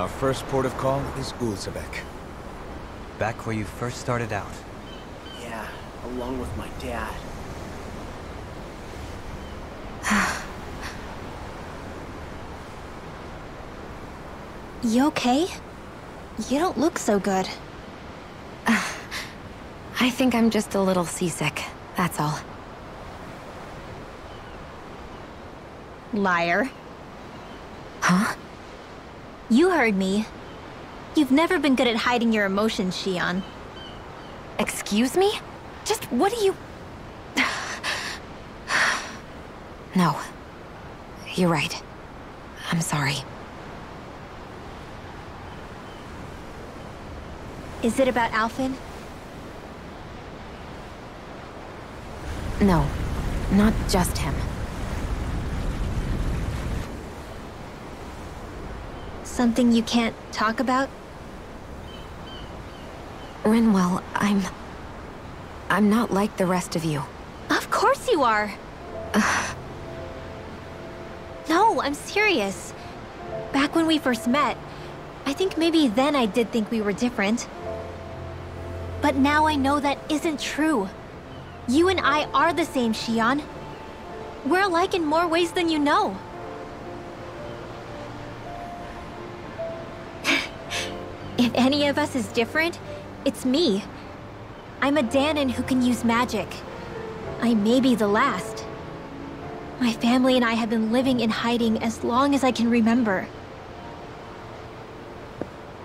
Our first port of call is Ulzebek. Back where you first started out. Yeah, along with my dad. You okay? You don't look so good. I think I'm just a little seasick, that's all. Liar. Huh? You heard me. You've never been good at hiding your emotions, Shion. Excuse me? Just what do you... No. You're right. I'm sorry. Is it about Alphen? No. Not just him. Something you can't talk about? Rinwell, I'm not like the rest of you. Of course you are! No, I'm serious. Back when we first met, I think maybe then I did think we were different. But now I know that isn't true. You and I are the same, Shion. We're alike in more ways than you know. If any of us is different, it's me. I'm a Danon who can use magic. I may be the last. My family and I have been living in hiding as long as I can remember.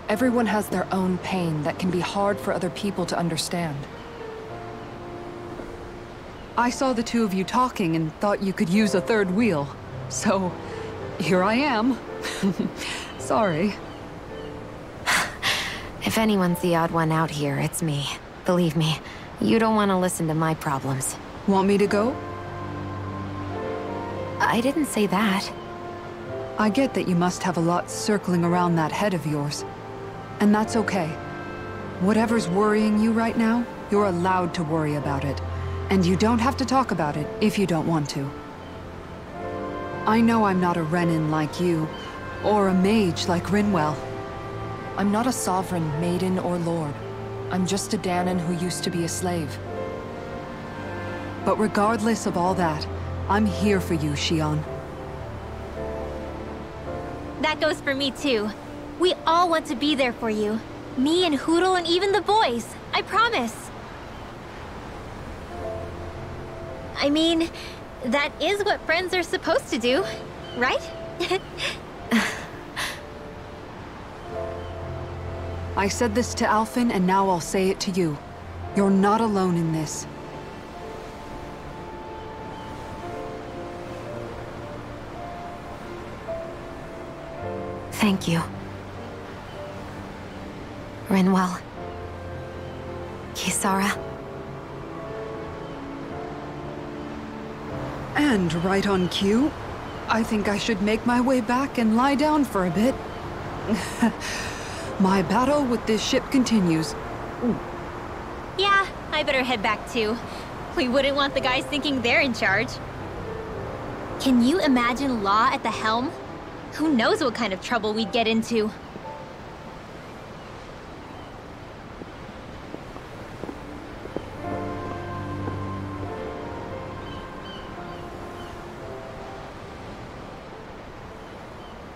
Everyone has their own pain that can be hard for other people to understand. I saw the two of you talking and thought you could use a third wheel. So, here I am. Sorry. If anyone's the odd one out here, it's me. Believe me, you don't want to listen to my problems. Want me to go? I didn't say that. I get that you must have a lot circling around that head of yours. And that's okay. Whatever's worrying you right now, you're allowed to worry about it. And you don't have to talk about it if you don't want to. I know I'm not a Renin like you, or a mage like Rinwell. I'm not a sovereign, maiden, or lord. I'm just a Danon who used to be a slave. But regardless of all that, I'm here for you, Shion. That goes for me too. We all want to be there for you. Me and Hoodle and even the boys. I promise. I mean, that is what friends are supposed to do, right? I said this to Alphen, and now I'll say it to you. You're not alone in this. Thank you. Rinwell. Kisara. And right on cue, I think I should make my way back and lie down for a bit. My battle with this ship continues. Yeah, I better head back too. We wouldn't want the guys thinking they're in charge. Can you imagine Law at the helm? Who knows what kind of trouble we'd get into?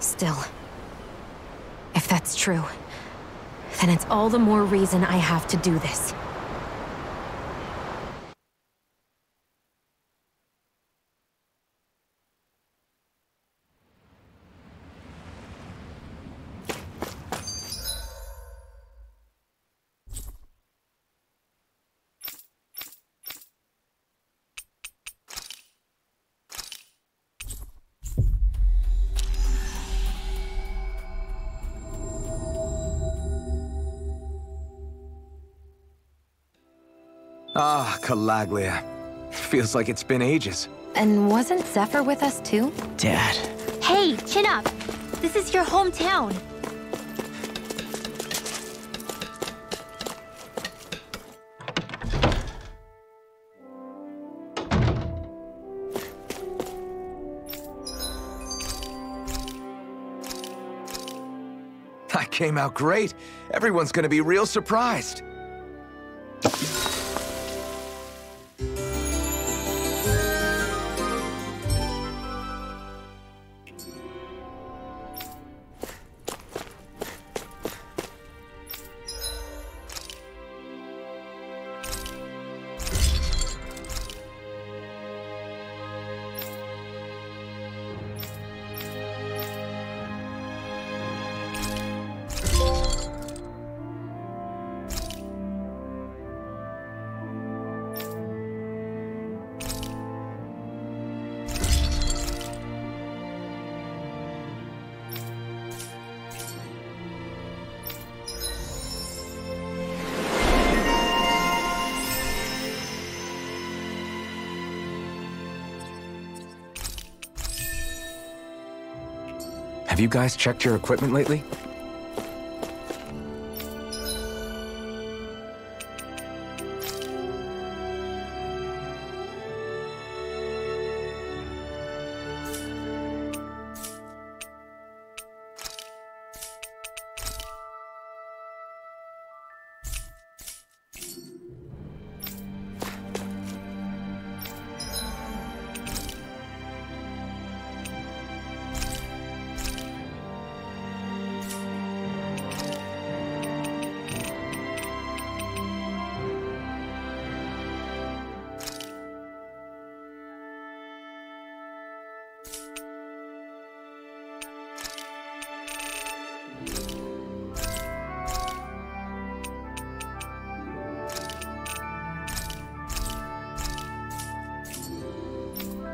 Still, if that's true, then it's all the more reason I have to do this. Ah, Calaglia. Feels like it's been ages. And wasn't Zephyr with us too? Dad. Hey, chin up! This is your hometown. I came out great. Everyone's gonna be real surprised. Have you guys checked your equipment lately?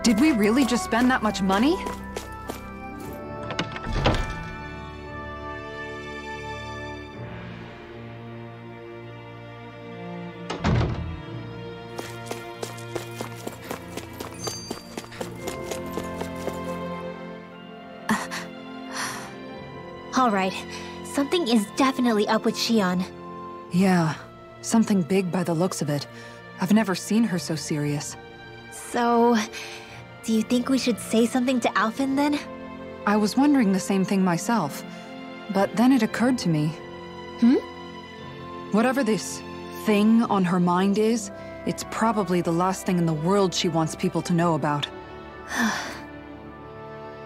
Did we really just spend that much money? All right. Something is definitely up with Shion. Yeah, something big by the looks of it. I've never seen her so serious. So, do you think we should say something to Alphen then? I was wondering the same thing myself, but then it occurred to me. Whatever this thing on her mind is, it's probably the last thing in the world she wants people to know about.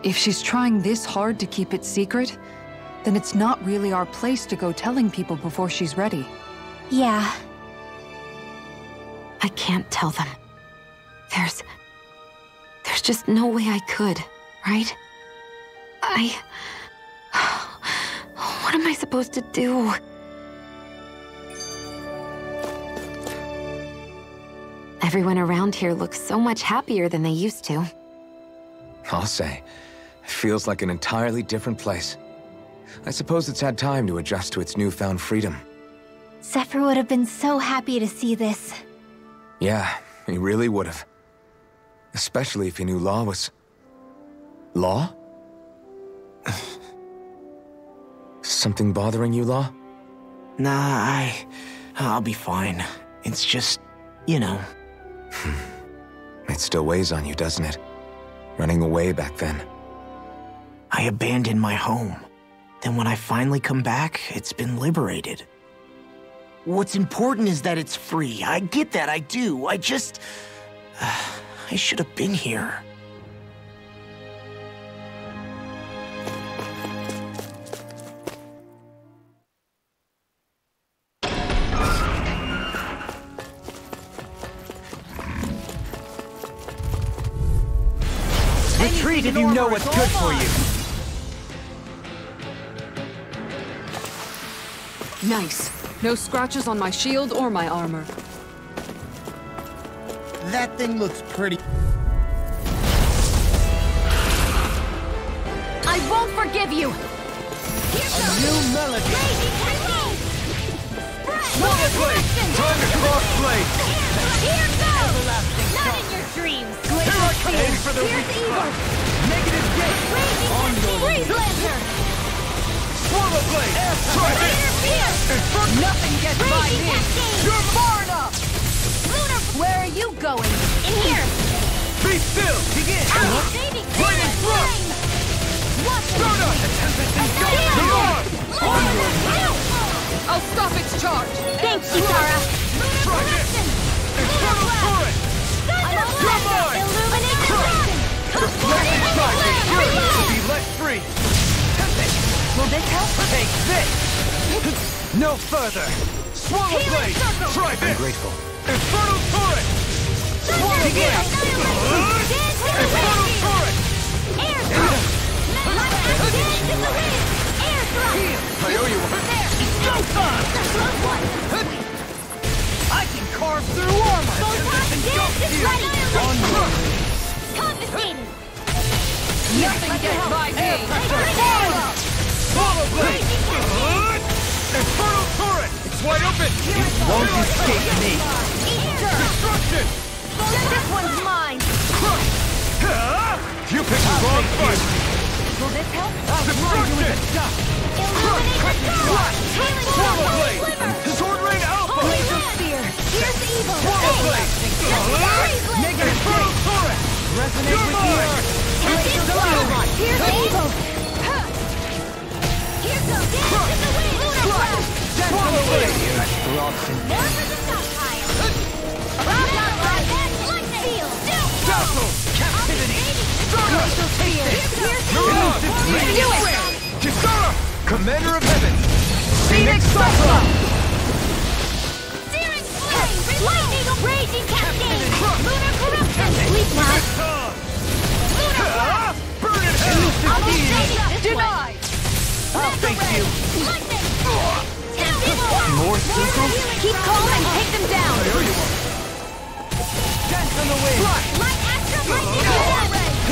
If she's trying this hard to keep it secret, then it's not really our place to go telling people before she's ready. Yeah. I can't tell them. There's just no way I could, right? What am I supposed to do? Everyone around here looks so much happier than they used to. I'll say, it feels like an entirely different place. I suppose it's had time to adjust to its newfound freedom. Zephyr would have been so happy to see this. Yeah, he really would have. Especially if he knew Law was... Law? Something bothering you, Law? Nah, I'll be fine. It's just, you know. It still weighs on you, doesn't it? Running away back then. I abandoned my home. Then when I finally come back, it's been liberated. What's important is that it's free. I get that, I do. I just... I should have been here. Retreat if you know what's good for you. Nice. No scratches on my shield or my armor. That thing looks pretty. I won't forgive you! A new melody. Smaller blade! Time to cross blade! Here goes! Not in your dreams! Here I come! Aim for the Here's weak evil! spot! Negative gate! On your Freeze Lancer! Swallow blade! Try this! Nothing gets by me! You're far enough! Where are you going? In here! Be still! Begin! Baby! Lightning thrust! Watch Donut! it! Come on! I'll stop its charge! Thanks, Kitara! Try this! Infernal turret! The flame inside me, yours to be let free! Will this help? Take this! No further! Swallow blade! Try this! I'm grateful. Infernal turret! Swallow blade! Infernal turret! I owe you one. Go time! I can carve through armor! Confiscated! Nothing gets by me! Swallow blade! Infernal turret! It's wide open! It won't escape me! Destruction! This one's mine! You picked the wrong fight! Will this help? Destruction! Swallow blade! Sword rain alpha! Laser spear! Here's evil! Swallow blade! Negative Infernal turret! Resonate with the earth! Here's evil! Here goes dance in the wind! Swallow blade! More for the stockpile! Dazzle! Captivity! Glacial spear! Mirage! Kisara! Commander of Heaven! Phoenix Cyclone! Searing flame! Lightning! Raging cascade! Lunar corruption! Sleep now! Burn in hell! Denied! I'll thank you! More circles? Keep calm and take them down! Dance on the wind!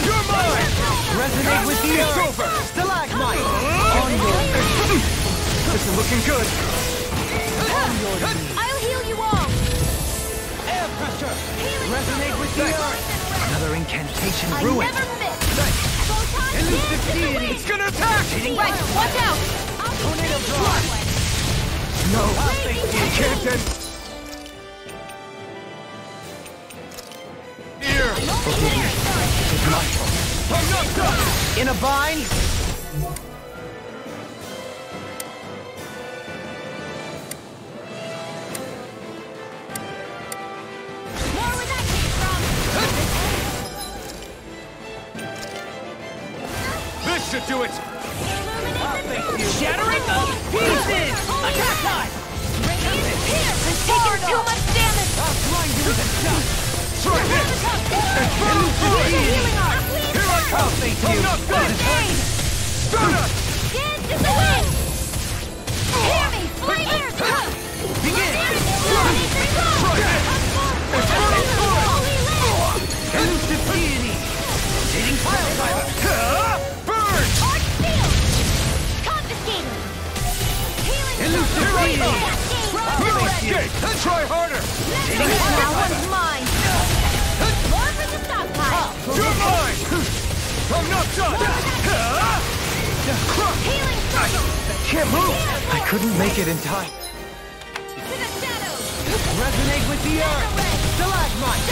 You're mine! Resonate with the It's earth! over! Stalagmite! This is looking good! I'll heal you all! Air pressure! Resonate with the earth! Another incantation I ruined! never miss! Photon dance in the wind! It's gonna attack! Right, watch out! Tornado drive! No! Thank you! Can't end! Here! I'm not done! In a bind? More where that came from! This should do it! Shatter it to pieces! Attack time! Here! I'm taking too much damage! I'll grind you with a shot! Try this! Infernal turret! Healing arm! Here I come! I'm not done! Stardust! Dance in the wind! Hear me! Flame air! Begin! Try this! Infernal turret! Elusive deity! Hitting pile driver! Burn! Arch field! Confiscated! Healing Elusive deity! Okay, try harder! Now one's mine! More for the stockpile! You're mine! I'm not done! Healing circle! Can't move! I couldn't make it in time. To the shadows! Resonate with the earth! Stalagmite!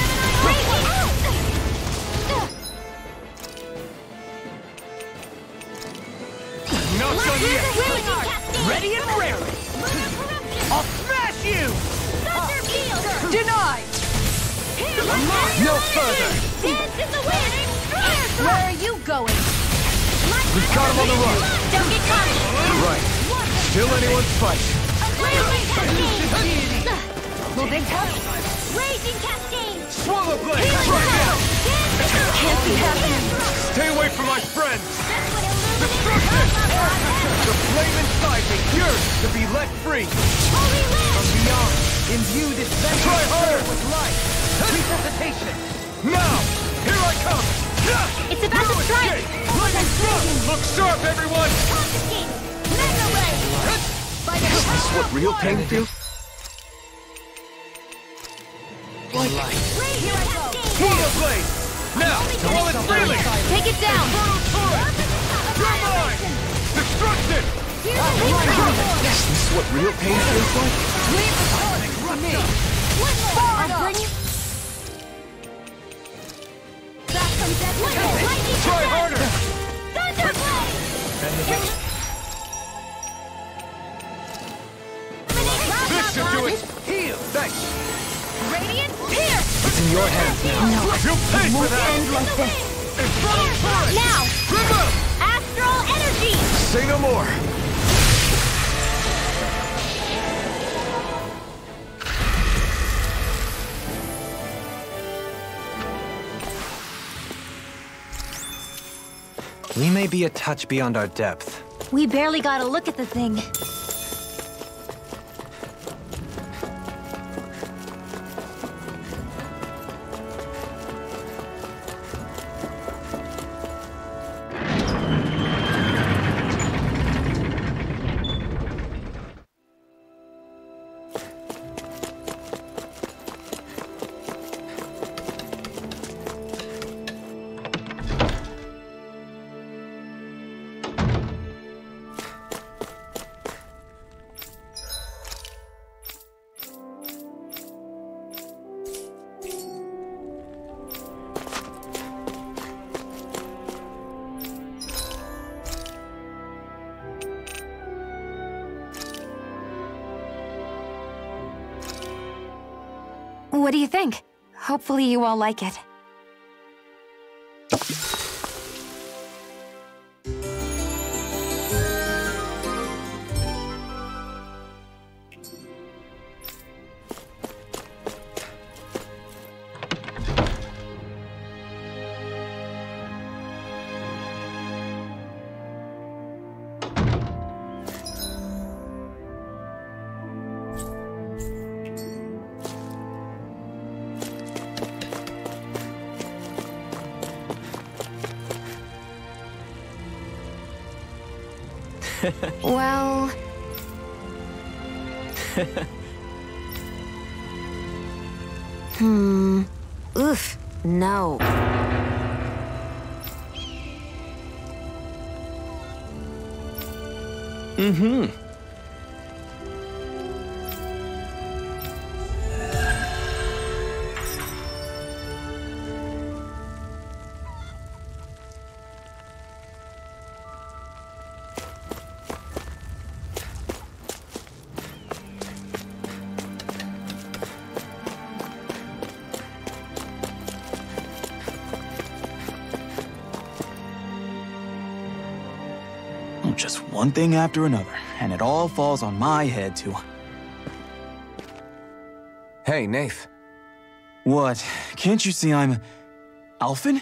Not done yet! Ready and raring! I'll smash you! Denied! No further! Dance in the wind! Where are you going? We've got him on the run! Don't get caught! Right. Still anyone's fight. Raging cascade! Will this help? Raging cascade! Swallow blade! Try now! Can't be happening! Stay away from my friends! Destruction! The flame inside me yearns to be let free! From beyond, imbue this vengeance Try harder! with life! Resuscitation! Now! Here I come! It's about to strike! Look sharp, everyone! Is this what real pain feels? Swallow blade! Now! While it's freely! Take it down! Infernal turret! You're mine! Destruction! Is this what real pain feels like? Leave the target from me! I'll bring you back from death. Try harder! Thunderblade! in your hands now. No, You'll pay it for won't that! end like this. Infernal turret! Now! Remove! Astral energy! Say no more! We may be a touch beyond our depth. We barely got a look at the thing. What do you think? Hopefully you all like it. Well... Oof. No. Just one thing after another, and it all falls on my head to... Hey, Nath. What? Can't you see I'm... Alphen?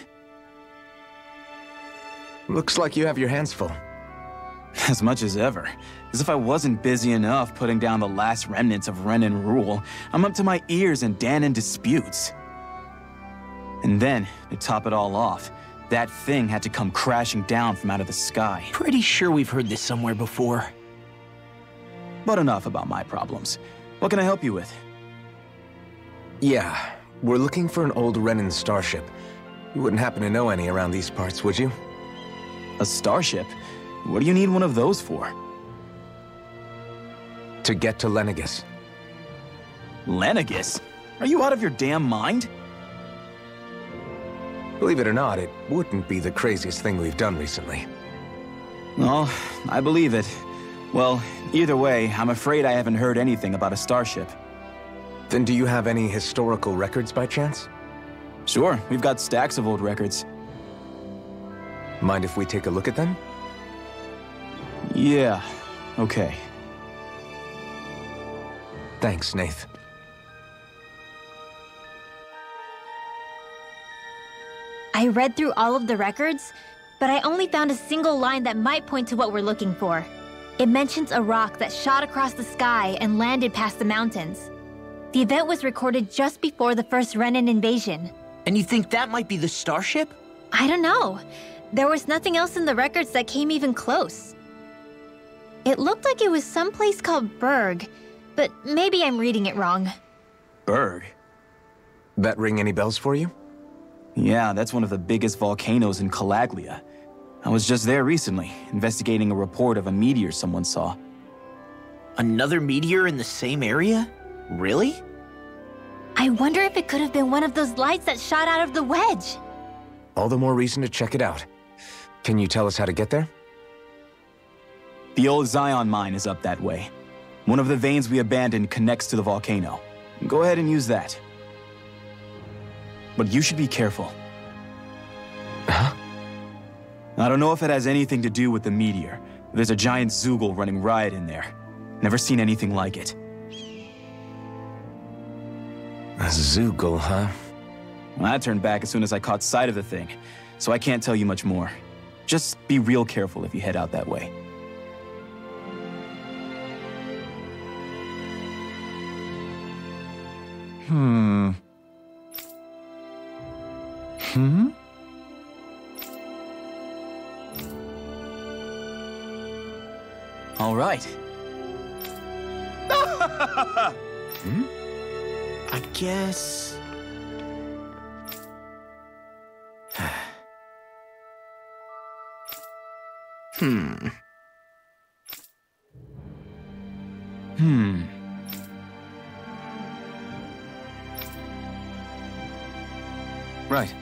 Looks like you have your hands full. As much as ever. As if I wasn't busy enough putting down the last remnants of Renan rule, I'm up to my ears in Danon disputes. And then, to top it all off, that thing had to come crashing down from out of the sky. Pretty sure we've heard this somewhere before. But enough about my problems. What can I help you with? Yeah, we're looking for an old Renan starship. You wouldn't happen to know any around these parts, would you? A starship? What do you need one of those for? To get to Lenegus. Lenegus? Are you out of your damn mind? Believe it or not, it wouldn't be the craziest thing we've done recently. Well, I believe it. Well, either way, I'm afraid I haven't heard anything about a starship. Then do you have any historical records by chance? Sure, we've got stacks of old records. Mind if we take a look at them? Yeah, okay. Thanks, Nath. I read through all of the records, but I only found a single line that might point to what we're looking for. It mentions a rock that shot across the sky and landed past the mountains. The event was recorded just before the first Renan invasion. And you think that might be the starship? I don't know. There was nothing else in the records that came even close. It looked like it was someplace called Berg, but maybe I'm reading it wrong. Berg? That ring any bells for you? Yeah, that's one of the biggest volcanoes in Calaglia. I was just there recently, investigating a report of a meteor someone saw. Another meteor in the same area? Really? I wonder if it could have been one of those lights that shot out of the wedge. All the more reason to check it out. Can you tell us how to get there? The old Zion mine is up that way. One of the veins we abandoned connects to the volcano. Go ahead and use that. but you should be careful. Huh? I don't know if it has anything to do with the meteor. There's a giant Zoogle running riot in there. Never seen anything like it. A Zoogle, huh? Well, I turned back as soon as I caught sight of the thing, so I can't tell you much more. Just be real careful if you head out that way. All right. I guess... Right.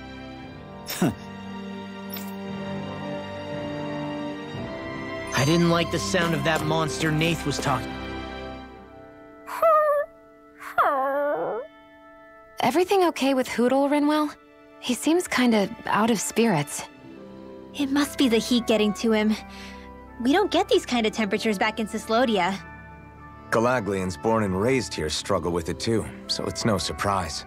I didn't like the sound of that monster Nath was talking. Everything okay with Hootle, Rinwell? He seems kinda out of spirits. It must be the heat getting to him. We don't get these kind of temperatures back in Cislodia. Galaglians born and raised here struggle with it too, so it's no surprise.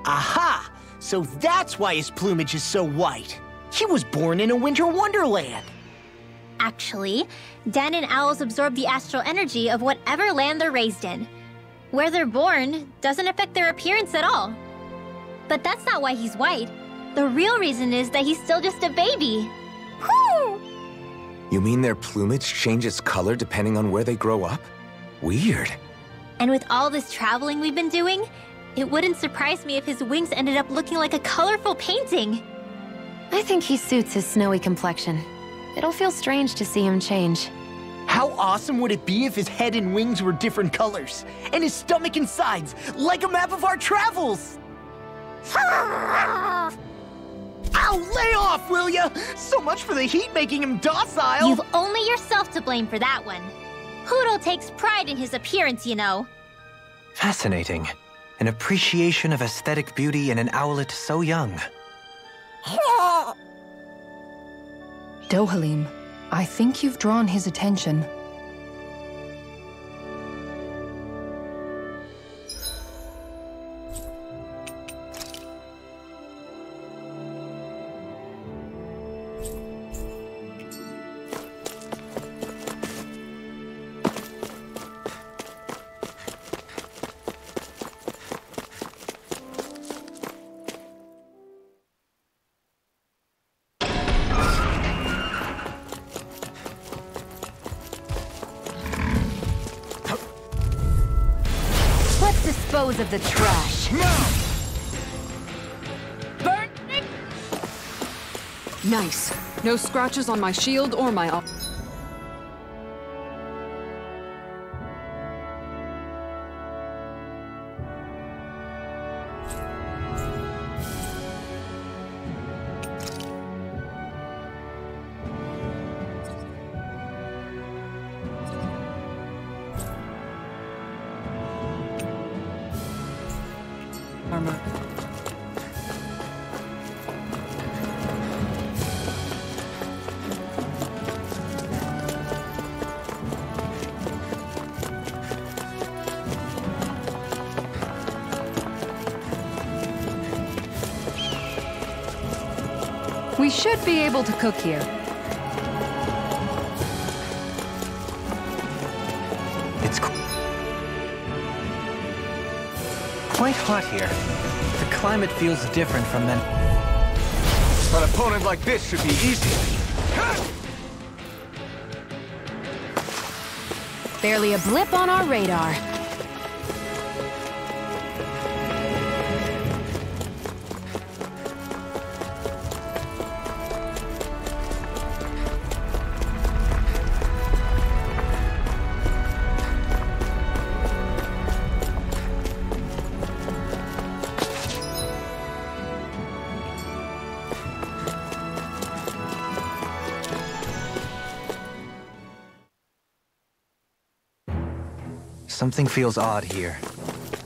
Aha! So that's why his plumage is so white. He was born in a winter wonderland. Actually, Dan and owls absorb the astral energy of whatever land they're raised in. Where they're born doesn't affect their appearance at all. But that's not why he's white. The real reason is that he's still just a baby. Whew! You mean their plumage changes color depending on where they grow up? Weird. And with all this traveling we've been doing, it wouldn't surprise me if his wings ended up looking like a colorful painting. I think he suits his snowy complexion. It'll feel strange to see him change. How awesome would it be if his head and wings were different colors, and his stomach and sides, like a map of our travels? Ow, lay off, will ya? So much for the heat making him docile. You've only yourself to blame for that one. Hootle takes pride in his appearance, you know. Fascinating. An appreciation of aesthetic beauty in an owlet so young. Dohalim, I think you've drawn his attention. Dispose of the trash. Burn it! Nice. No scratches on my shield or my arm. We should be able to cook here. It's quite hot here. The climate feels different from then. An opponent like this should be easy. Barely a blip on our radar. Something feels odd here.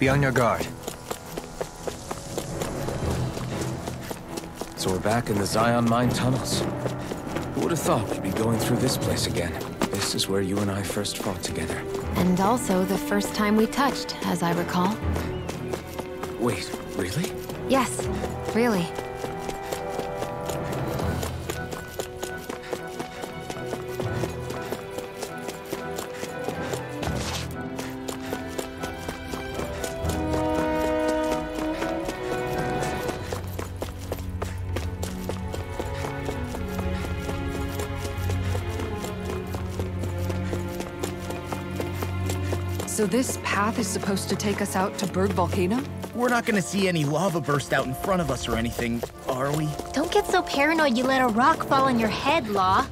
Be on your guard. So we're back in the Zion Mine tunnels. Who would have thought we'd be going through this place again? This is where you and I first fought together. And also the first time we touched, as I recall. Wait, really? Yes, really. So this path is supposed to take us out to Berg Volcano? We're not gonna see any lava burst out in front of us or anything, are we? Don't get so paranoid you let a rock fall on your head, Law.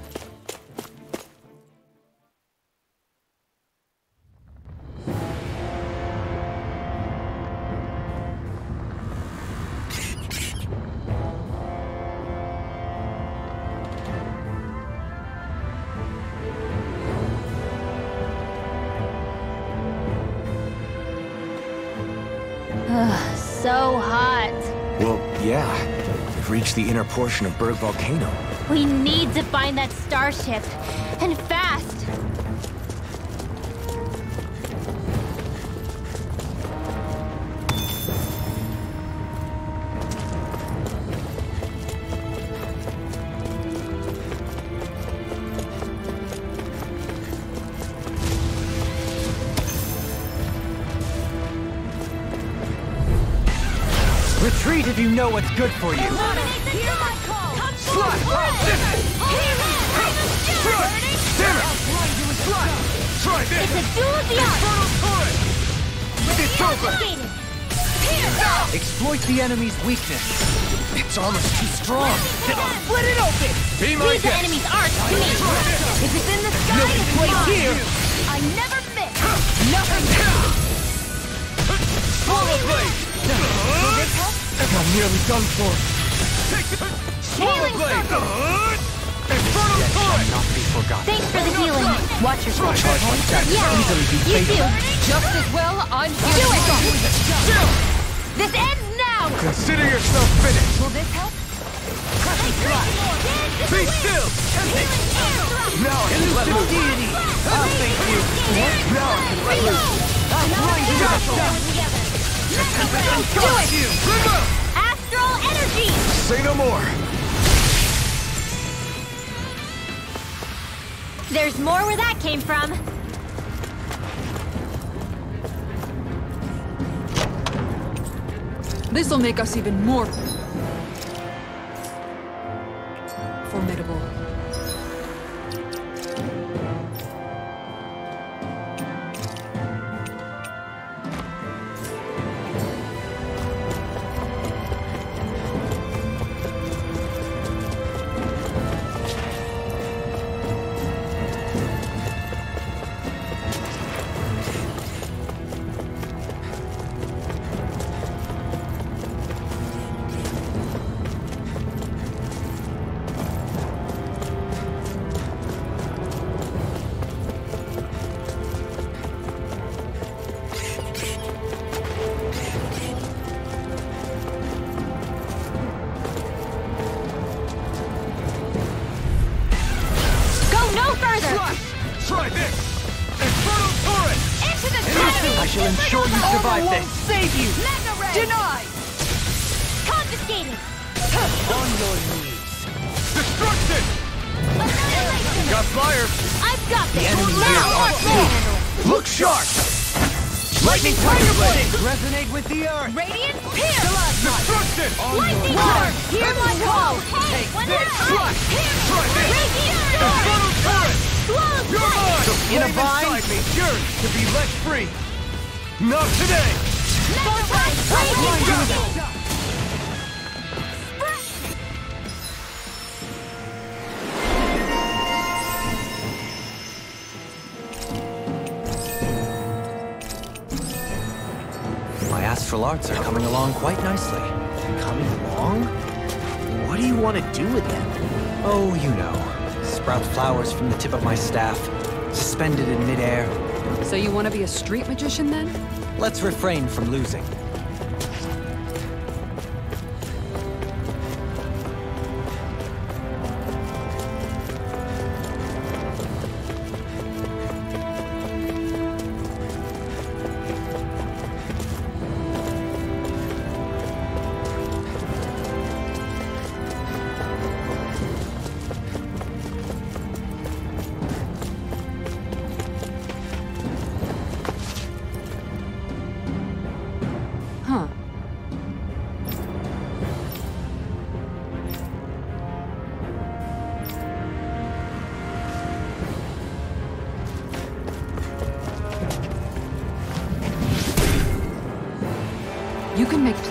So hot. Well, yeah. We've reached the inner portion of Berg Volcano. We need to find that starship. And fast. Retreat if you know what's good for you. Hear my call. Come Slide! Damn it! Try this! It's a duel of the arts. It's over! Exploit the enemy's weakness. Its armor's too strong. Split it open. Be my Leave the guest! enemy's arts to me. If it's in the sky, No it's place mine. here. I never miss. Nothing! Fórmula blade! I'm nearly done for. Fórmula blade! Infernal torrent! Not be forgotten. Thanks for the healing. Watch yourself. Yeah, you too. Just as well, I'm here. Do it. Chill! This ends now. Consider yourself finished! Will this help? Be still! Now I can let loose! Deity! I'll thank you. Now I can let loose! I'll grind you up. Do it. Astral energy. Say no more! There's more where that came from. This'll make us even more formidable. Try this! Infernal torrent! Into the I shall ensure you survive this. Save you! Denied! Confiscated. On your knees. Destruction! Got fire! I've got this. enemy Now, is Look sharp! Lightning Tiger Blade! Resonate with the earth. Radiant Pierce! Destruction! lightning storm. Hear my call. Take When this! it's Try! Try this! Infernal torrent! You're mine! The In a flame vine? inside me yearns to be let free! Not today! My astral arts are coming along quite nicely. Coming along? What do you want to do with them? Oh, you know. Sprout flowers from the tip of my staff, suspended in midair. So you want to be a street magician then? Let's refrain from losing.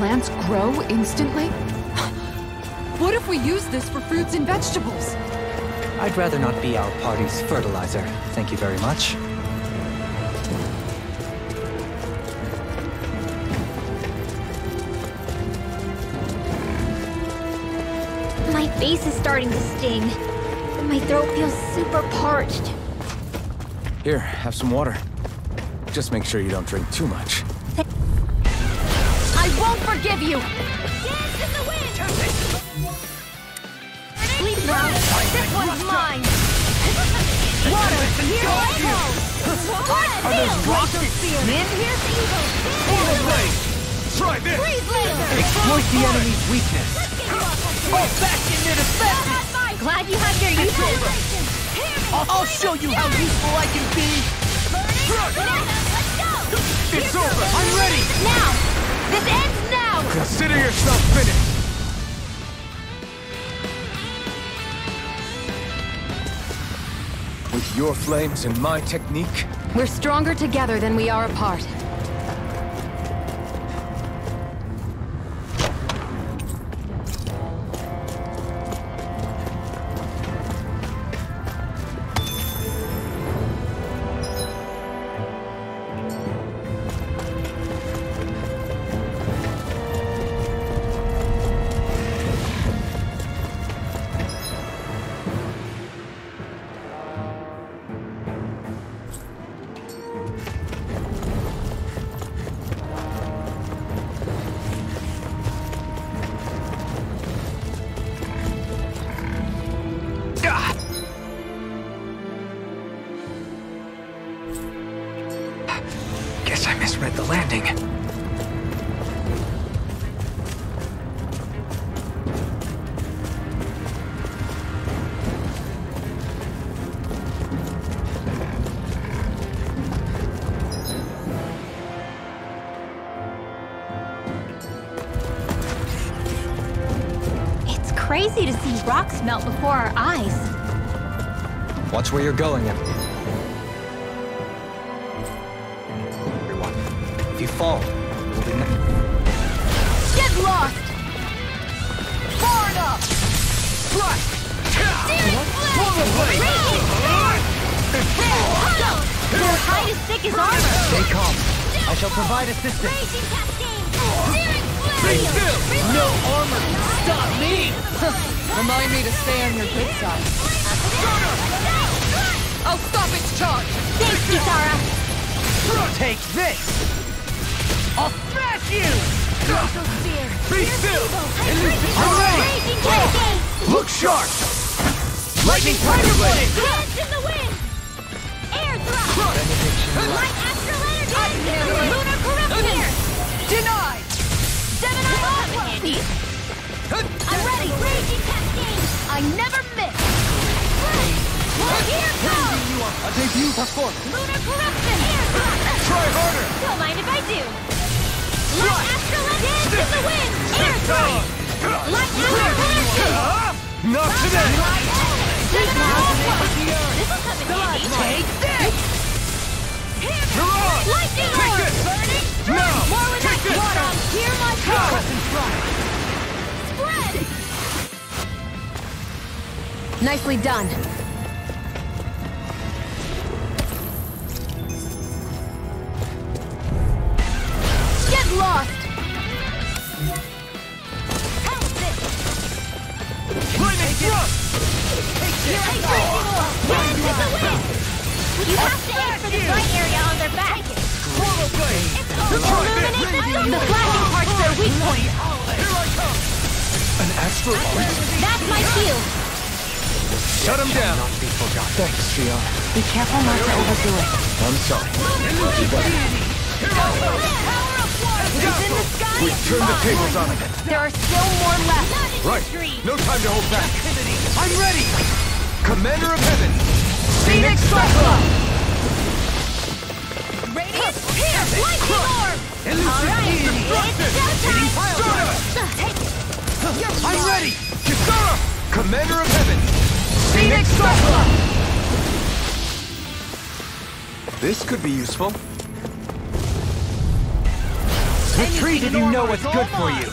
plants grow instantly? What if we use this for fruits and vegetables? I'd rather not be our party's fertilizer. Thank you very much. My face is starting to sting. My throat feels super parched. Here, have some water. Just make sure you don't drink too much. I won't forgive you! Dance in the wind! Sleep now! This one's mine! Water! Here I go! Are those rockets? Wind here's evil! Portal blade! Try this! Freeze laser! Exploit the enemy's weakness. Old-fashioned and effective! Glad you have your uses! I'll show you how useful I can be! Let's go! It's over! I'm ready! Now! This ends now! Consider yourself finished! With your flames and my technique, We're stronger together than we are apart. guess I misread the landing. It's crazy to see rocks melt before our eyes. Watch where you're going, everyone. If you fall, you'll be Get lost! Far enough! Right! Your hide is thick as armor! Stay calm. I shall provide assistance. Raging cascade! Stay still! No armor can stop me! Remind me to stay on your good side. I'll stop its charge! Thanks, Kisara! Take this! I'll smash you! Be still! I'm ready! Raging cascade! Look sharp! Lightning Thunder Blade! Dance in the wind! Air thrust! Light astral energy! Lunar corruption! Denied! Gemini Aqua! I'm ready! Raging cascade! I never miss! Here goes! A debut performance. Lunar corruption! Air thrust! Try harder! Don't mind if I do! Light astral dance in the wind! Air thrust! Light astral corruption! Not today! Gemini Aqua! This'll come in handy! Take this! You're on! Lightning Take orb! this! Burning! Now! More with Take that this! water! Hear my call! Spread! Nicely done. Get lost! Lightning Thrust! You have to aim for the bright area on their back. Portal Blade! Illuminate the flashing part's their weak point. Here I come! An astral art? That's my cue. Shut him down! Not be forgotten. Thanks, Shion. Be careful not to overdo it. I'm sorry. It's in the sky. We've turned the tables on him. There are still more left. Right. No time to hold back. I'm ready! Commander of Heaven! Phoenix Cyclone! Radiant here. Lightning orb. All right. It's showtime. I'm ready! Kisara! Commander of Heaven! Phoenix Cyclone! This could be useful. Retreat if you know what's good for you.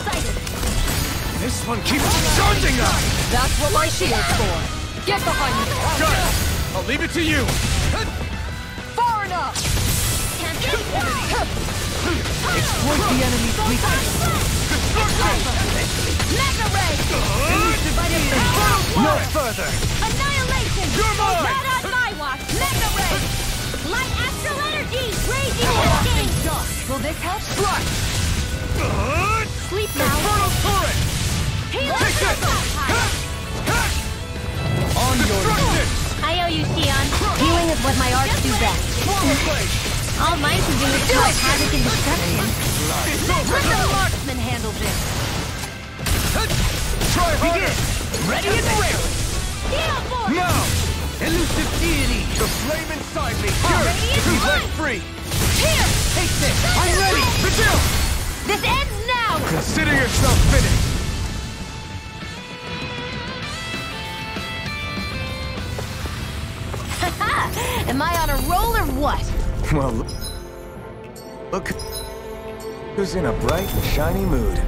This one keeps charging us! That's what my shield's for. Get behind me. Got it! I'll leave it to you! Far enough! Exploit the enemy's weakness! Mega Ray! No further! Annihilation! You're mine! Not on my watch! Mega Ray! Light astral energy! Raging Hurricane! Will this help? Slash! Sleep now! Infernal turret! Take this! On your destruction! I owe you, Xion. Healing is what my arts do best. All mine can do is cause havoc and destruction. Let the marksman handle this! Try harder! Ready and ready! Heal for it! Now! Elusive deity! The flame inside me! Yours! Be let free! Here! Take this! I'm ready! Vigil! This ends now! Consider yourself finished! Am I on a roll or what? Well, look who's in a bright and shiny mood.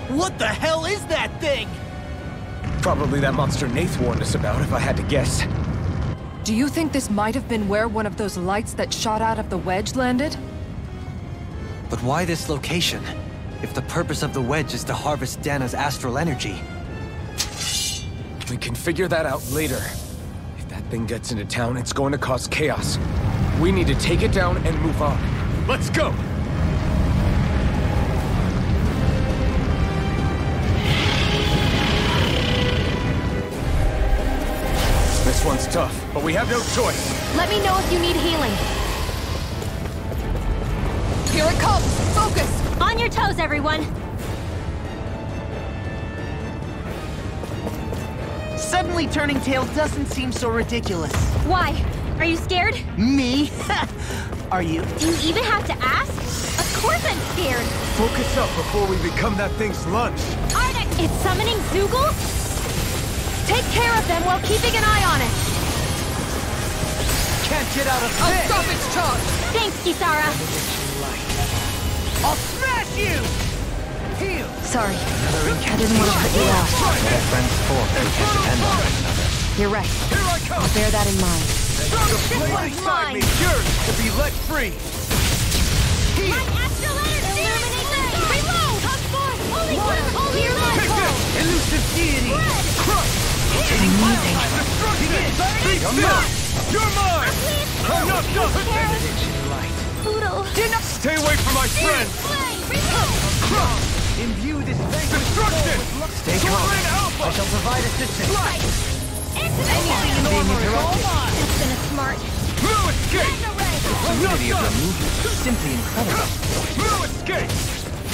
What the hell is that thing? Probably that monster Nath warned us about, if I had to guess. Do you think this might have been where one of those lights that shot out of the wedge landed? But why this location? If the purpose of the wedge is to harvest Dana's astral energy. We can figure that out later. If that thing gets into town, it's going to cause chaos. We need to take it down and move on. Let's go! This one's tough, but we have no choice. Let me know if you need healing. Here it comes! Focus! On your toes, everyone. Suddenly turning tail doesn't seem so ridiculous. Why? Are you scared? Me? Are you? Do you even have to ask? Of course I'm scared. Focus up before we become that thing's lunch. Arctic! It's summoning Zoogle? Take care of them while keeping an eye on it. Can't get out of I'll this! stop its charge! Thanks, Kisara. I'll smash you! Heal! Sorry. I didn't want to put you out. What our friends for, we can't depend on one another. You're right. Here I come! I'll bear that in mind. The flame one's inside me, mine. yours to be let free! Heal! Astral energy! Illuminate the dark! Reload! Come forth! Holy your life! Take this! Elusive deity! Crush! Destruction! Be still! You're mine! Enough! Poodle. Stay away from my friend! Crush! Imbue this destruction! Stay calm. Alpha! I shall provide assistance. Anything in armor is all mine! That's been a smart. No escape! Fluidity of your movement is simply incredible. No escape!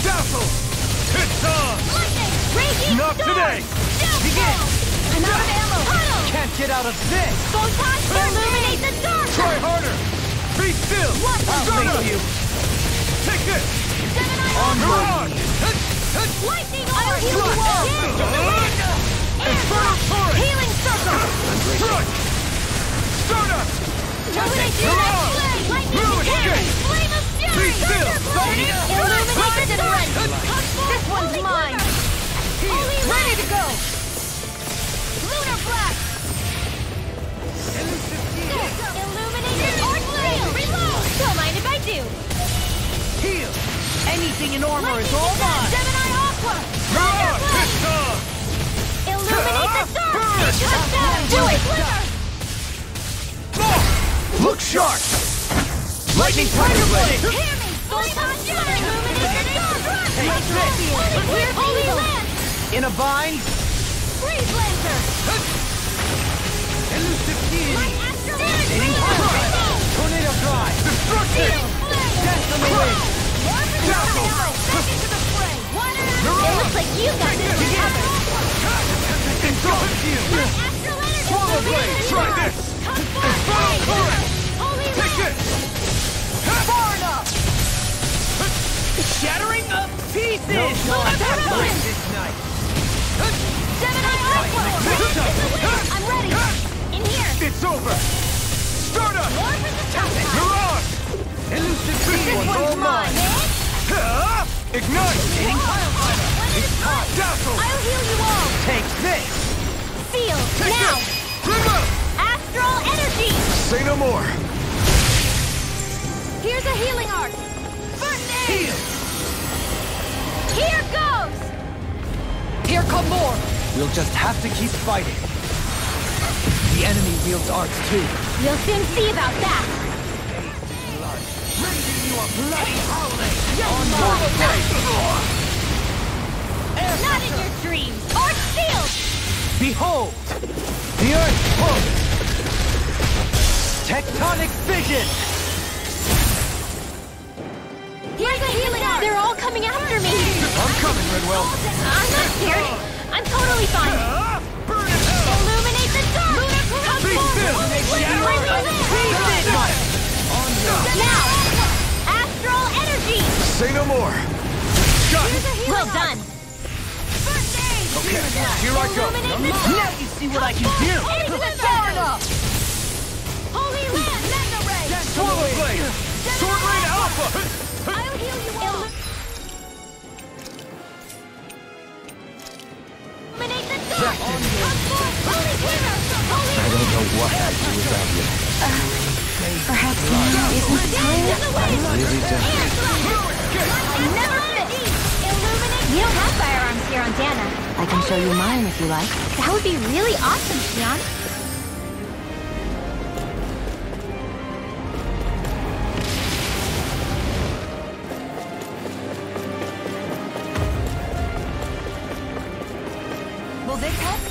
Dazzle! It's on! Raging Not storm! today! Begin! I'm out of ammo! Huddle! Can't get out of this! Photon illuminate the dark! Try harder! Be still! I'll save you! Take this! On barrage! Lightning orb! Infernal turret! Healing circle! Front! Stardust! Illuminate the next flame! Lightning No escape! Flame of Be fury! still! Illuminate the dark! This one's mine. Ready to go. Lunar blast. Illuminated orb field! Reload! Don't mind if I do! Heal! Anything in armor is all mine! Gemini Aqua. It's on! Illuminate the dark! Do it. Look sharp! Lightning Tiger blade! Hear me! Photon shatter! Holy land! In a bind! Freeze lancer! Elusive key! Activating Tornado drive! Destruction! Death on the wind! Back into the fray! It looks like you got this together. Engulf you! Swallow blade! Try this! Infernal current! Take this! Far enough! Shattering of pieces! No Blade this night! Gemini Aqua! I'm ready! In here! It's over! Start up! More for the top! Mirage! Elusive key! This one's mine! Ignite! It's time! Dazzle! I'll heal you all! Take this! Seal! Take Now! this! Remove! Astral energy! Say no more. Here's a healing arc! First aid! Heal! Here goes! Here come more! We'll just have to keep fighting. The enemy wields arts too. We'll soon see about that! Rending you a bloody holiday! Not in your dreams! Arc shield! Behold! The earth pulse! Tectonic vision! Here's a healing arc! They're all coming after me. I'm coming, Redwell! I'm not scared. I'm totally fine. Burn in hell! Illuminate the dark! Be still! Now! Astral energy! Say no more. Here's a healing Well arc. done. First aid! Okay, here I go! Illuminate the dark! Now you see what I can do! Into the dark! Holy land! Mega ray! Swallow blade! Sword rain alpha! I'll heal you all! Illuminate the dark! Holy hero! Holy I don't know what I'd do without you. Perhaps now isn't the time? Really don't. Never finish! Illuminate We don't have firearms here on Dana. I can show you mine if you like. That would be really awesome, Xion. Will this help?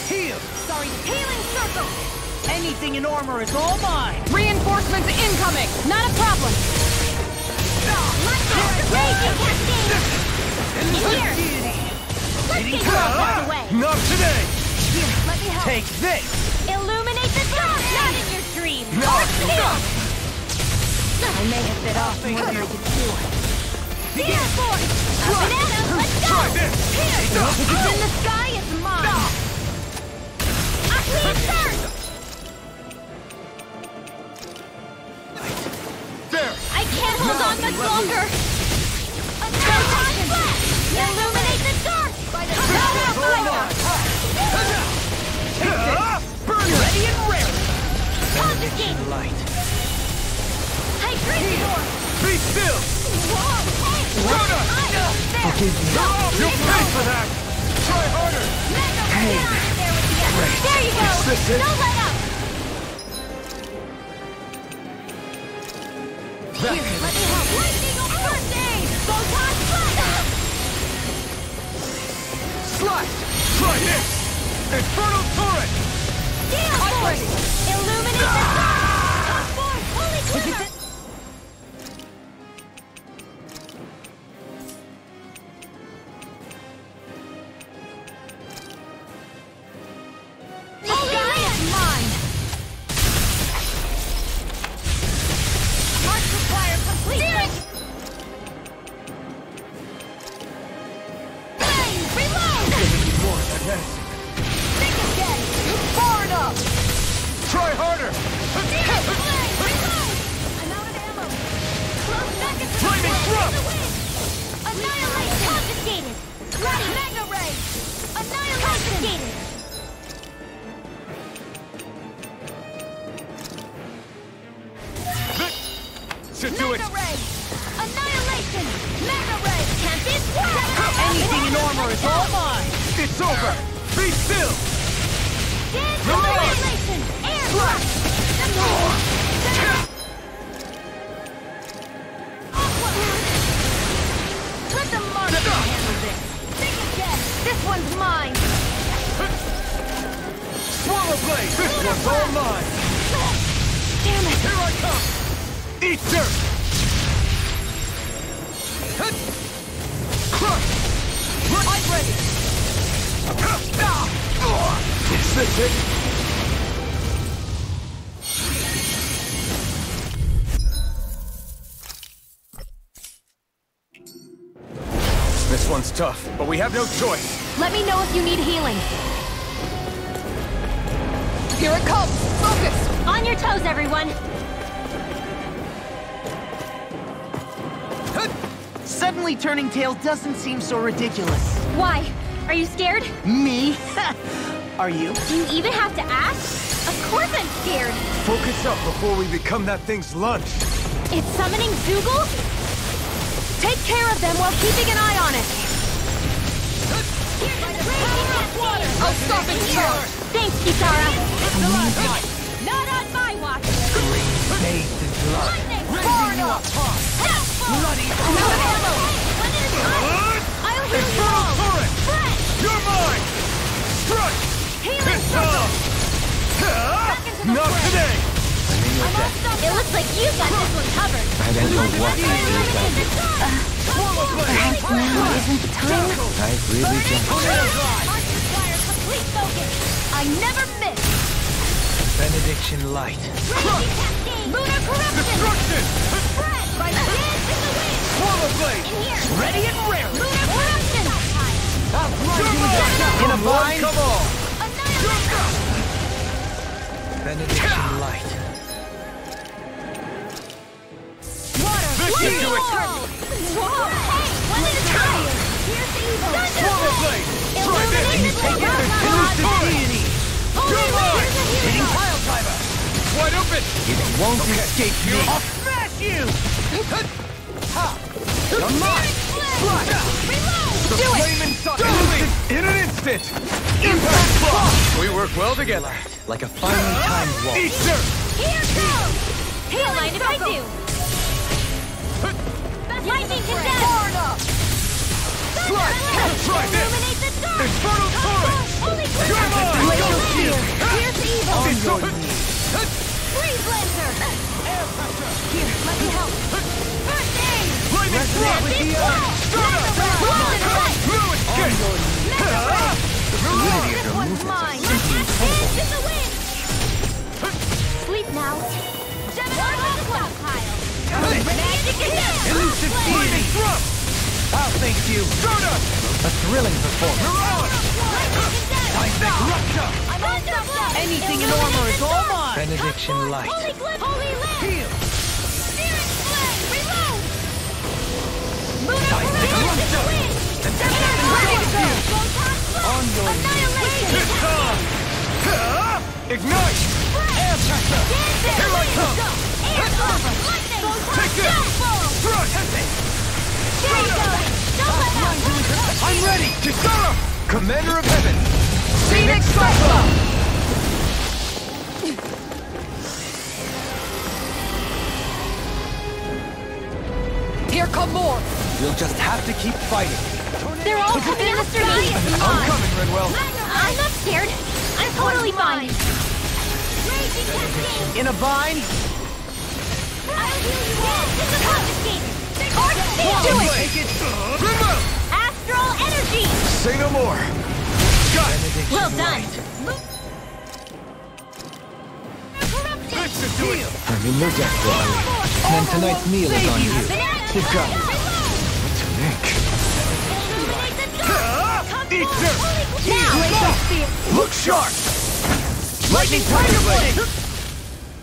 Heal! Sorry, healing circle! Anything in armor is all mine! Reinforcements incoming! Not a problem! Raging cascade! Here! Let's get you all out of the way! Not today! Here, let me help! Take this! Illuminate the dark! Not in your dreams! No, Shield! I may have bit off more than I could chew. Here, force! Banana, let's go! Try this! Here! If it's in the sky, it's mine! Actually, turn! There! I can't hold on much longer! Annihilation! Illuminate the dark! By the Burn it! Ready and ready! Conjugate! Light. Hydration! Be still! Whoa! Rhoda! Forgive me. You'll pay for that! Try harder! There you go! Is this it? Don't let up! Here, let me help! Lightning on first aid! Photon slash! Slash! Try this! Infernal turret! Gale force! Illuminate the dark! Force! Holy quiver! Holy land! Mine! March require complete! Bang! Reload! More than medicine. Think again! Far enough! Try harder! Reload! I'm out of ammo! Close back into the Flaming wind! thrust! Annihilate! Confiscated! Ready! Mega ray! Annihilate! Confiscated! Should do it! Mega ray! Annihilation! Mega ray! Can't be stopped! Anything in armor is all mine! It's over! Be still! Annihilation! Air thrust! handle this. Think again. This one's mine. Swallow blade! This one's all mine! Damn it! Here I come! Eat dirt! Crush! I'm ready! Is this it? This one's tough, but we have no choice. Let me know if you need healing. Here it comes! Focus! On your toes, everyone! Suddenly turning tail doesn't seem so ridiculous. Why? Are you scared? Me? Are you? Do you even have to ask? Of course I'm scared! Focus up before we become that thing's lunch. It's summoning Zoogle? Take care of them while keeping an eye on it. I'll stop it here! Thanks, Kitara! Not on my watch! Bathed in blood. Raising you up high! Bloody ammo! I'll heal you Infernal all! turret! Fresh! You're mine! Strike! Healing It's circle! on! Into the Not fray. today! It looks like you got this one covered. I don't know what to do about it. Swallow blade! Now isn't the time. I really don't. Complete focus! I never miss! Benediction light. Lunar corruption! Destruction! Spread by the wind in the wind! Swallow blade! In here! Ready and rare! Lunar corruption! In a vine! Come on! Benediction light. Victory to it! Whoa! Hey! One at a time! Here's the evil! Swallow blade! Try this! Illuminate the Elusive deity! Holy Lord! Hitting pile driver! It's wide open! It won't escape me! I'll smash you! You're mine! The flaming sun! In an instant! Impact block! We work well together. Like a finely timed wall. Eat dirt! Here goes! Don't mind if I do. Lightning condemn! Far enough! Try this! Illuminate the dark! Infernal torrent! Holy You're mine! Glacial shield! Here's the evil! On your knees! Freeze Lancer! Here, let me help! First aid! Lightning strike! This wall! No escape! This one's mine! Hands in the wind! Sleep now. Gemini stockpile! Magic condemn! Elusive deity! I'll thank you! A thrilling performance! Seismic rupture! I'm on the block! Anything in armor is all mine! Benediction light. Holy clip! Holy land! Heal! Spirit flame! Reload! Lunar Seismic corruption! rupture! Ready to go! On your annihilation! It's time! Ignite! Air pressure! Here I come! Air lava! Lightning! Take this! Thrust! There you go! Don't let up! I'm ready! Kisara! Commander of Heaven! Phoenix Cyclone! Here come more! You'll just have to keep fighting. They're all coming after me. I'm coming, Redwell! I'm not scared. I'm totally fine. Raging cascade! In a vine? I'll heal you all! This is confiscated. Do it! Take it! Remove! Astral energy. Say no more. Got it! Well done. This should do it! I'm in your debt, Wally. And tonight's meal is on you. You got it. What's an ink? Eat dirt! Now! Look sharp! Lightning Tiger Blade!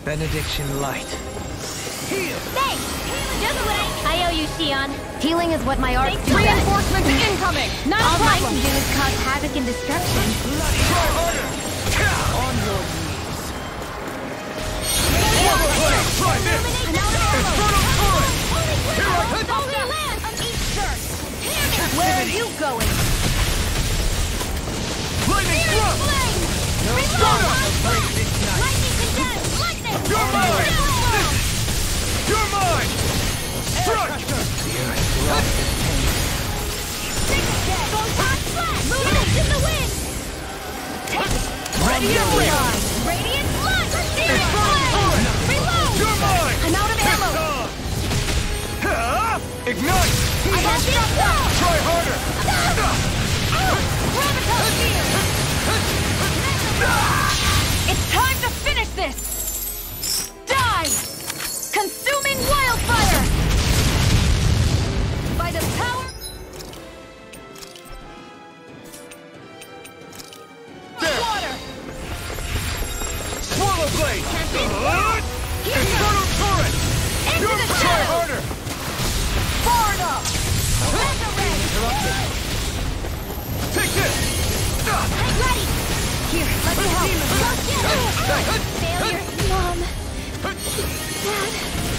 Benediction light. Heal! Thanks. Just what I owe you, Shion. Healing is what my art do. Reinforcements incoming! Not All a mine problem! can do is cause havoc and destruction. Try harder! On your knees! Try this! Infernal Torrent! Here I come! Holy land! Eat dirt! Where are you going? Lightning Thrust! Flame! Lightning condemn! Lightning! You're mine! You're mine! Strike! Radiant launch! Reload! You're mine! I'm out of ammo! Ignite! I won't be stopped! Try harder! It's time to finish this! Die! Consuming wildfire! By the power... Water! Swallow blade! Here Infernal turret! Into the Try shadows! harder! Far enough! Take this! I'm ready! Here, let me help! Failure, Mom. Dad,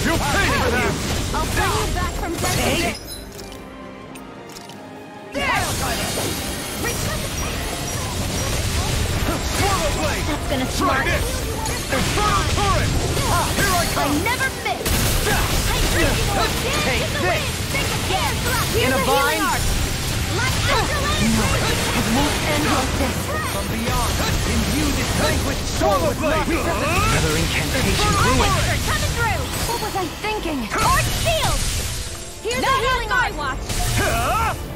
You'll pay for that! I'll bring you back from death. Swallow blade! That's gonna Try smart. this! Infernal turret! Here I I come! never miss! Take this! In a vine? From beyond, imbue this banquet Swallow blade! Another incantation ruined. Coming through! What was I thinking? Arc shield! Here's the healing art! Watch!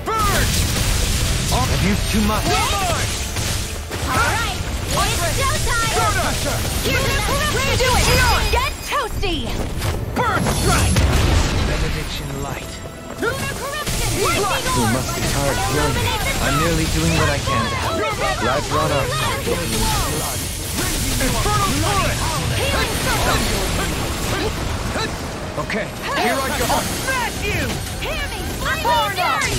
Burn! I've used too much. Alright! It's showtime! Here's the do it! Get toasty! Burn strike! Benediction light. Lunar corruption! You must be tired of healing. I'm merely doing what I can to help. Life run out. Infernal turret! Healing circle! Okay, here I go! Smash you! Hear me! Fire fury!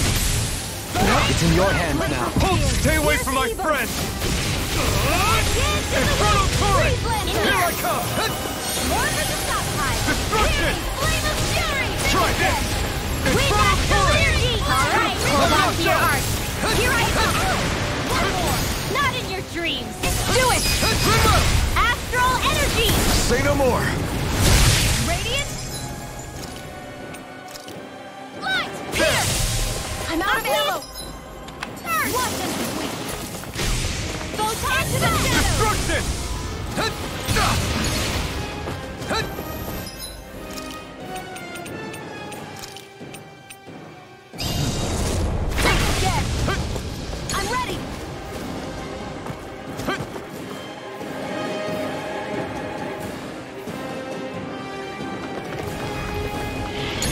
It's in your hands now. Hold! Stay away from my friend! Infernal turret! Here I come! More for the stockpile! Destruction! Flame of fury! Try this! We Infernal got the turret! energy! Alright, hold on to your heart! Here I come! One more! Not in your dreams! Do it! Astral energy! Say no more! Radiant? Light! Here! I'm out of ammo! Turn! Watch and sweep! Photon to the shadows! Destruction! Think again! I'm ready!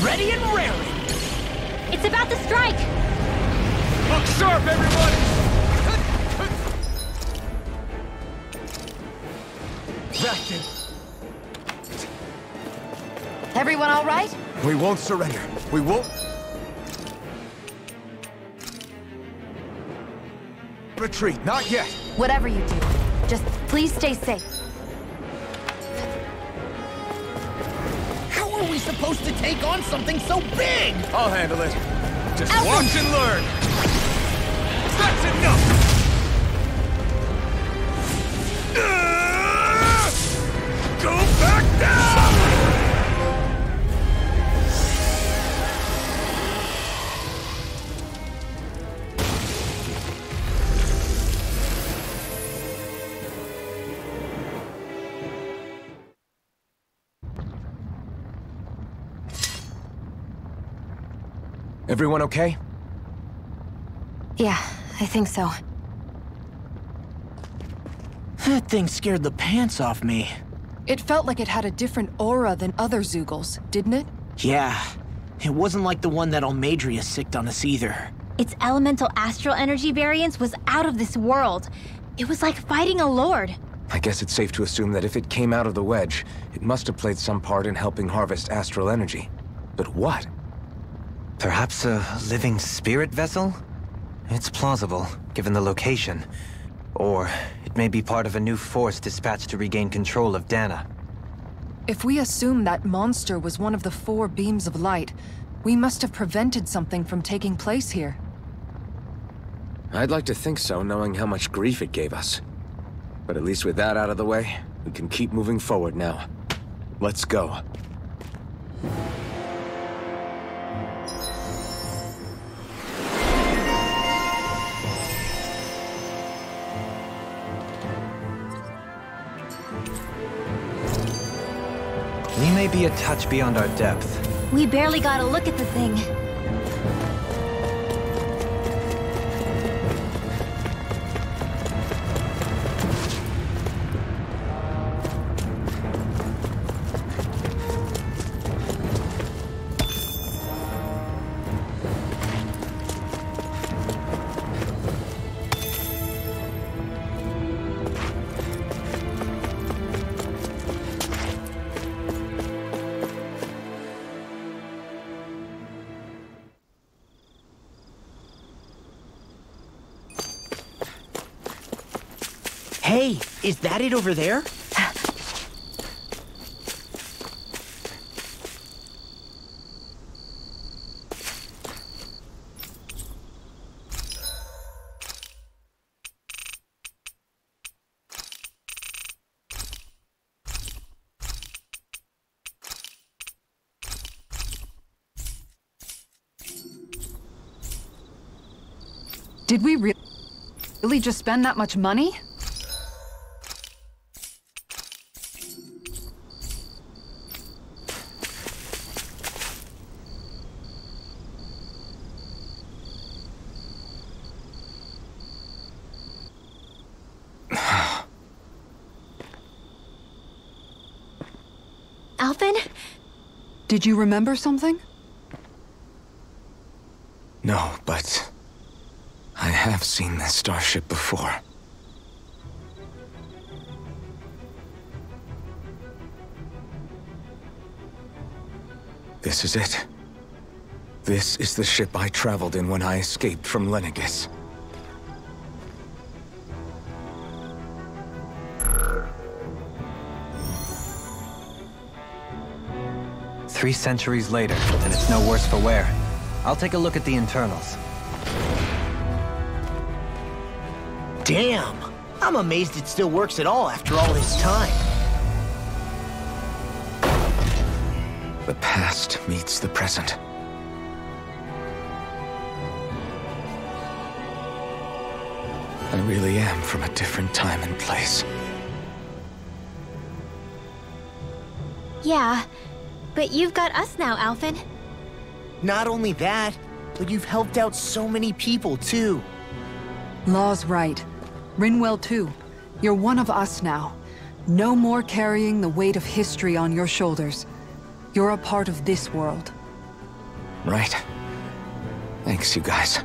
Ready and raring! It's about to strike! Look sharp, everyone! That's it. Everyone all right? We won't surrender. We won't... retreat. Not yet. Whatever you do, just please stay safe. How are we supposed to take on something so big? I'll handle it. Just watch and learn! That's enough! Go back down! Everyone okay? Yeah, I think so. That thing scared the pants off me. It felt like it had a different aura than other Zeugles, didn't it? Yeah, it wasn't like the one that Almadria sicked on us either. Its elemental astral energy variance was out of this world. It was like fighting a lord. I guess it's safe to assume that if it came out of the wedge, it must have played some part in helping harvest astral energy. But what? Perhaps a living spirit vessel? It's plausible, given the location. Or it may be part of a new force dispatched to regain control of Dana. If we assume that monster was one of the 4 beams of light, we must have prevented something from taking place here. I'd like to think so, knowing how much grief it gave us. But at least with that out of the way, we can keep moving forward now. Let's go. may be a touch beyond our depth. We barely got a look at the thing. Hey, is that it over there? Did we really just spend that much money? Alphen? Did you remember something? No, but I have seen this starship before. This is it. This is the ship I traveled in when I escaped from Lenegis. Three centuries later, and it's no worse for wear. I'll take a look at the internals. Damn! I'm amazed it still works at all after all this time. The past meets the present. I really am from a different time and place. Yeah, but you've got us now, Alphen. Not only that, but you've helped out so many people, too. Law's right. Rinwell too. You're one of us now. No more carrying the weight of history on your shoulders. You're a part of this world. Right. Thanks, you guys.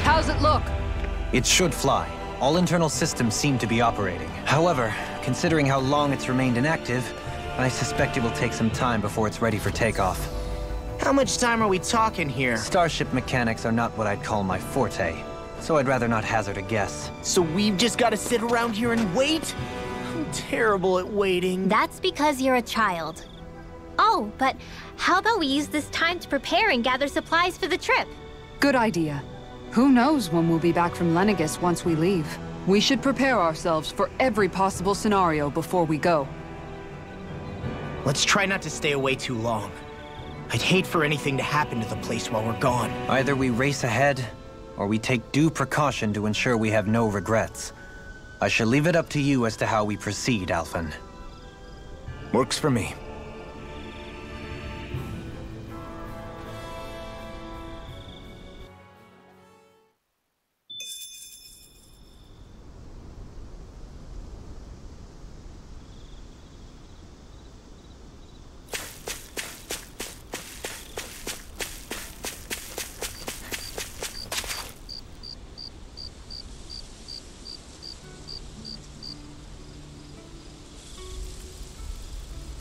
How's it look? It should fly. All internal systems seem to be operating. However, considering how long it's remained inactive, I suspect it will take some time before it's ready for takeoff. How much time are we talking here? Starship mechanics are not what I'd call my forte, so I'd rather not hazard a guess. So we've just got to sit around here and wait? I'm terrible at waiting. That's because you're a child. Oh, but how about we use this time to prepare and gather supplies for the trip? Good idea. Who knows when we'll be back from Lenegis once we leave. We should prepare ourselves for every possible scenario before we go. Let's try not to stay away too long. I'd hate for anything to happen to the place while we're gone. Either we race ahead, or we take due precaution to ensure we have no regrets. I shall leave it up to you as to how we proceed, Alphen. Works for me.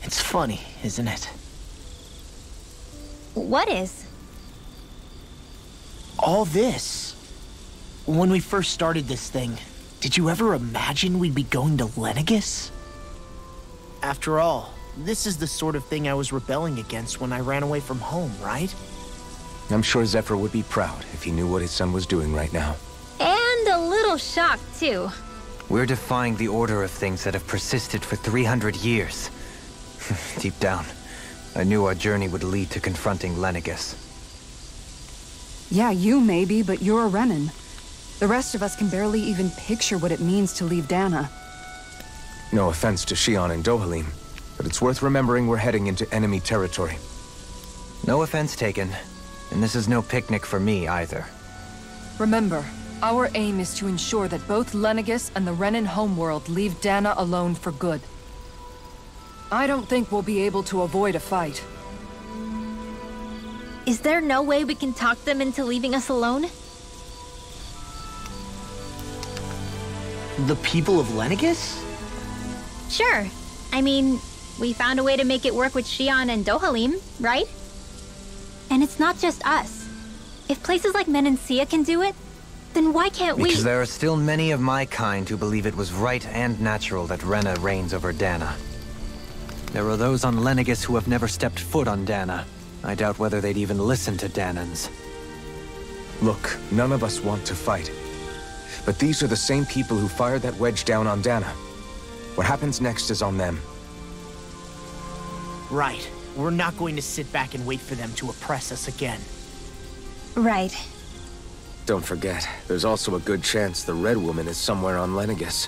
It's funny, isn't it? What is? All this. When we first started this thing, did you ever imagine we'd be going to Lenegis? After all, this is the sort of thing I was rebelling against when I ran away from home, right? I'm sure Zephyr would be proud if he knew what his son was doing right now. And a little shocked, too. We're defying the order of things that have persisted for 300 years. Deep down, I knew our journey would lead to confronting Lenegis. Yeah, you maybe, but you're a Renin. The rest of us can barely even picture what it means to leave Dana. No offense to Shion and Dohalim, but it's worth remembering we're heading into enemy territory. No offense taken. And this is no picnic for me either. Remember, our aim is to ensure that both Lenegis and the Renin homeworld leave Dana alone for good. I don't think we'll be able to avoid a fight. Is there no way we can talk them into leaving us alone? The people of Lenegis? Sure. I mean, we found a way to make it work with Shion and Dohalim, right? And it's not just us. If places like Menancia can do it, then why can't we? Because there are still many of my kind who believe it was right and natural that Rena reigns over Dana. There are those on Lenegis who have never stepped foot on Dana. I doubt whether they'd even listen to Danans. Look, none of us want to fight. But these are the same people who fired that wedge down on Dana. What happens next is on them. Right. We're not going to sit back and wait for them to oppress us again. Right. Don't forget, there's also a good chance the Red Woman is somewhere on Lenegis.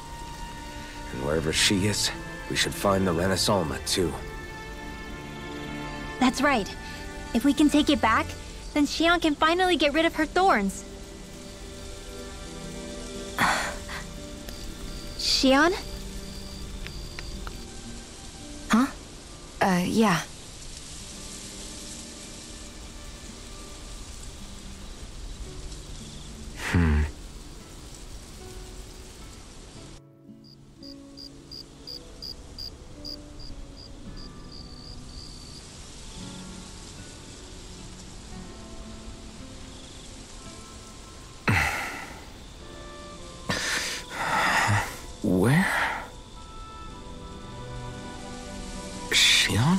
And wherever she is, we should find the Renaissance too. That's right. If we can take it back, then Shion can finally get rid of her thorns. Shion? Huh? Yeah. Where? Shion?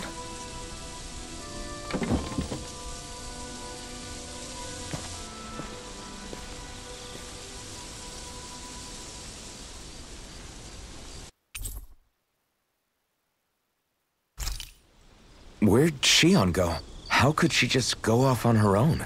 Where'd Shion go? How could she just go off on her own?